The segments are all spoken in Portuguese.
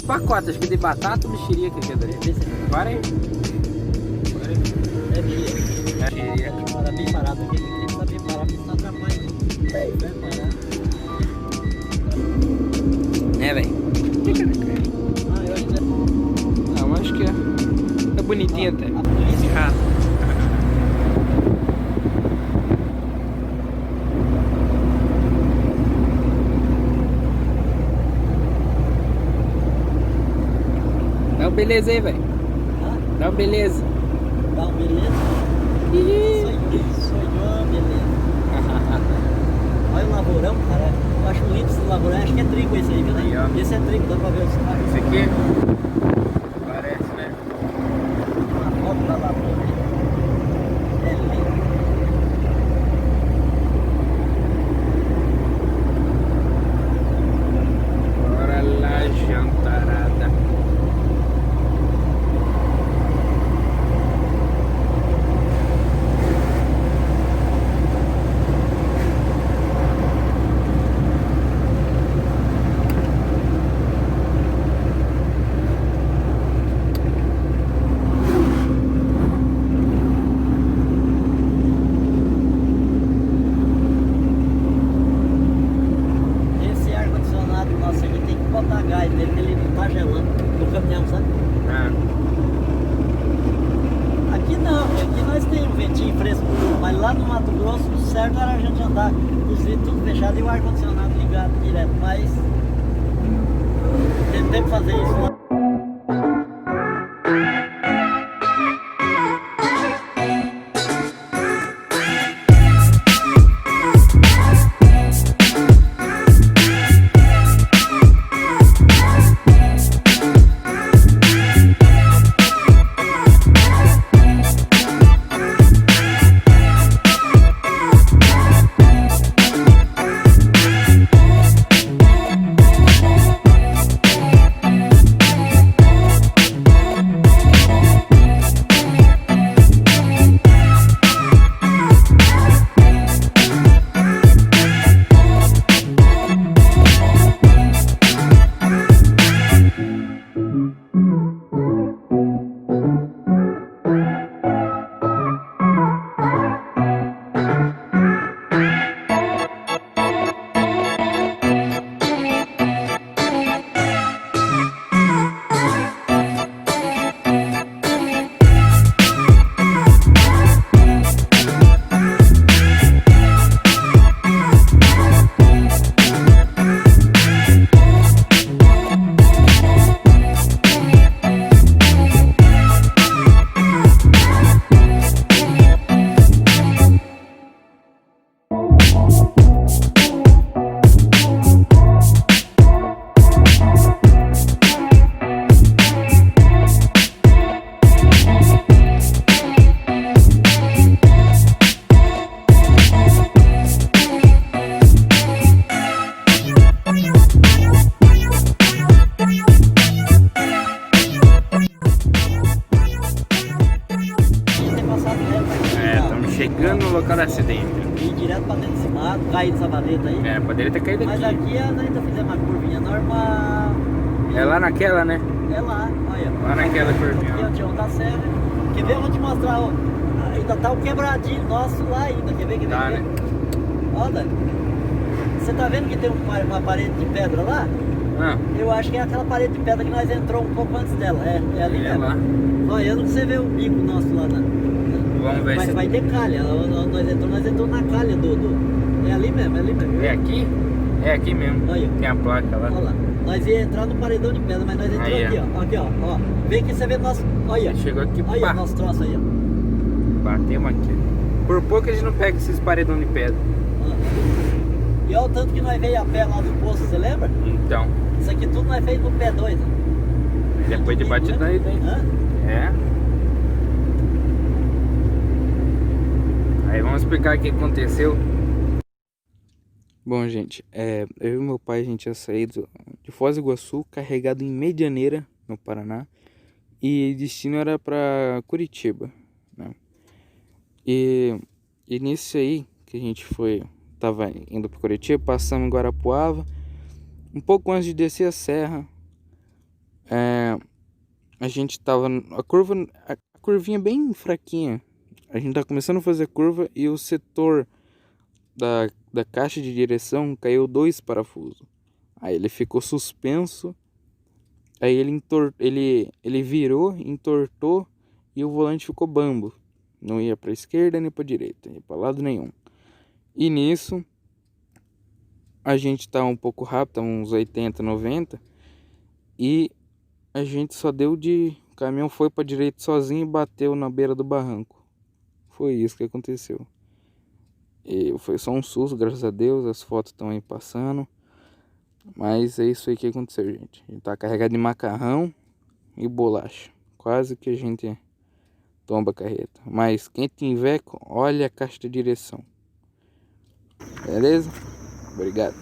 Pacote, acho que de batata ou mexerica que é daí. Para aí. É mexerica. Para bem parado aqui, ele está bem parado, porque está atrapalhando. Vai parar. É, velho. Ah, eu acho que é. Não, acho que é. É bonitinho até. A polícia. Dá um beleza aí, velho. Hã? Dá um beleza. Dá um beleza? Sonhou, beleza. Olha o lavourão, cara. Eu acho lindo esse lavourão. Acho que é trigo esse aí, viu? Aí, ó. Esse é trigo, dá pra ver os caras. Esse aqui parece, né? Uma foto da lavoura. É lindo. Bora lá, jantarada. Esse ar-condicionado nosso aqui tem que botar gás nele, porque ele não tá gelando do caminhão, sabe? Ah, Aqui não, aqui nós temos um ventinho fresco, mas lá no Mato Grosso o certo era a gente andar com os vidros tudo fechado e o ar-condicionado ligado direto, mas tentei fazer isso lá. chegando no local do acidente. E ir direto pra dentro desse mato, cair dessa valeta aí. É, poderia ter caído Mas aqui. aqui nós ainda fizemos uma curvinha normal. É lá naquela, né? É lá, olha. Lá naquela Aqui curvinha. é o Tião da Serra. Quer ver? Eu vou te mostrar. Ó. Ainda tá o quebradinho nosso lá ainda. Quer ver? Quer ver? Tá, Quer ver? né? Olha. Você tá vendo que tem uma parede de pedra lá? Ah, Eu acho que é aquela parede de pedra que nós entrou um pouco antes dela. É ali é mesmo. lá. Olha, eu não sei ver o bico nosso lá na. Vamos ver Mas se... vai ter calha. Nós entramos na calha do. É ali mesmo, é ali mesmo. É aqui? É aqui mesmo. Olha. Tem a placa lá. Olha lá. Nós ia entrar no paredão de pedra, mas nós entramos Aí, aqui, ó. Aqui, ó. Vem que você vê nosso. Olha. Chegou aqui, Olha pá. o nosso troço aí, ó. Batemos aqui. Por pouco a gente não pega esses paredão de pedra. E olha o tanto que nós veio a pé lá do poço, você lembra? Então, Isso aqui tudo nós fez no pé 2. depois de batida aí, hein? É. Aí vamos explicar o que aconteceu. Bom, gente, eu e meu pai, a gente tinha saído de Foz do Iguaçu, carregado em Medianeira, no Paraná, e destino era para Curitiba, né? E nisso aí que a gente tava indo para Curitiba, passamos em Guarapuava, um pouco antes de descer a serra, a gente tava, a curvinha bem fraquinha, a gente tá começando a fazer curva e o setor da caixa de direção caiu 2 parafusos. Aí ele ficou suspenso. Aí ele virou, entortou e o volante ficou bambo. Não ia para esquerda nem para direita, ia para lado nenhum. E nisso a gente tá um pouco rápido, uns 80, 90, e a gente só deu o caminhão foi para direita sozinho e bateu na beira do barranco. Foi isso que aconteceu. E foi só um susto, graças a Deus, as fotos estão aí passando. Mas é isso aí que aconteceu, gente. A gente tá carregado de macarrão e bolacha. Quase que a gente tomba a carreta. Mas quem tiver, olha a caixa de direção. Beleza? Obrigado.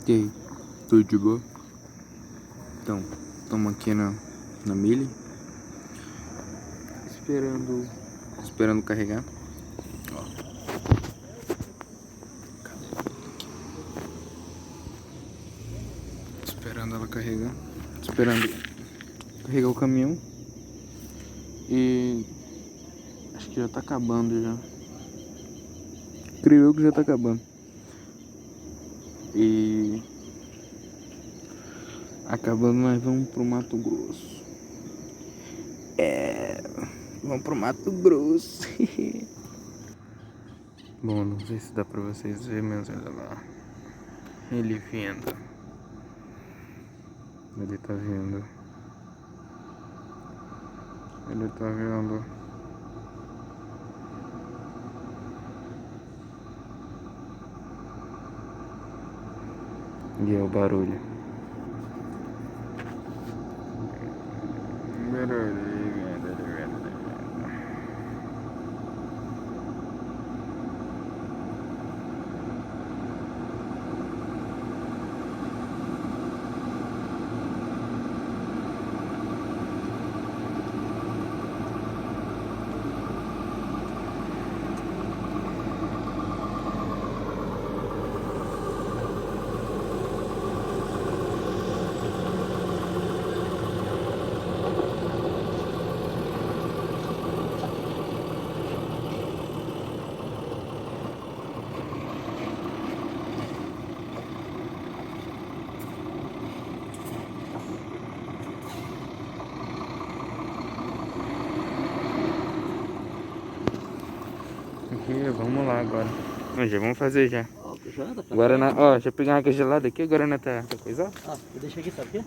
E aí, tudo de boa? Então, estamos aqui na milha. Esperando carregar. Ó. Esperando ela carregar. Esperando carregar o caminhão. E acho que já tá acabando já. Creio eu que já tá acabando. E acabando, nós vamos pro Mato Grosso. Vamos pro Mato Grosso. Bom, não sei se dá pra vocês verem, mas olha lá. Ele vindo. Ele tá vindo. Ele tá vindo. E é o barulho. Vamos lá agora. Já vamos fazer já. Guaraná, ó, deixa eu pegar uma água gelada aqui, Guaraná tá coisado. Ó, eu deixei aqui, sabe o quê?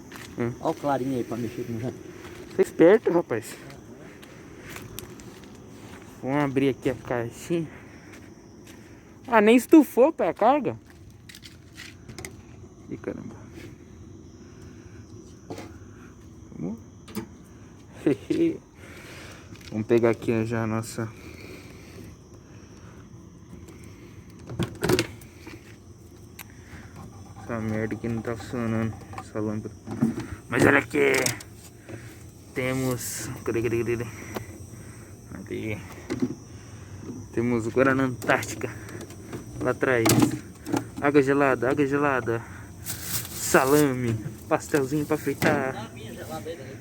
Ó o clarinho aí pra mexer com o já. Você é esperto, rapaz. Vamos abrir aqui a caixinha. Ah, nem estufou pra carga. Ih, caramba. Vamos. Vamos pegar aqui já a nossa... Essa merda aqui não tá funcionando, essa lâmpada. Mas olha aqui. Temos... Ali. Temos Guaraná Antártica lá atrás. Água gelada. Salame. Pastelzinho pra fritar. Dá uma aguinha gelada aí, né?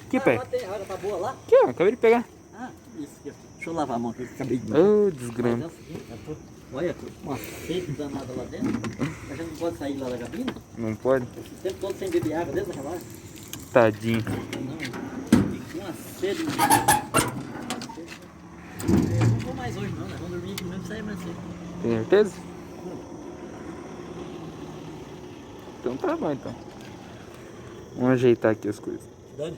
Que pé? Lá tem água, tá boa lá? Aqui, ó, acabei de pegar. Ah, isso aqui. Deixa eu lavar a mão aqui, que acabei de... Ô, desgrama. Mas é o seguinte, olha, uma sede danada lá dentro. A gente não pode sair lá da cabine. Não pode? Esse tempo todo sem beber água dentro daquela água. Tadinho. Não, fica uma sede. Eu não vou mais hoje não, né? Vamos dormir aqui mesmo e sair mais cedo. Tem certeza? Então tá bom, então. Vamos ajeitar aqui as coisas. Dani?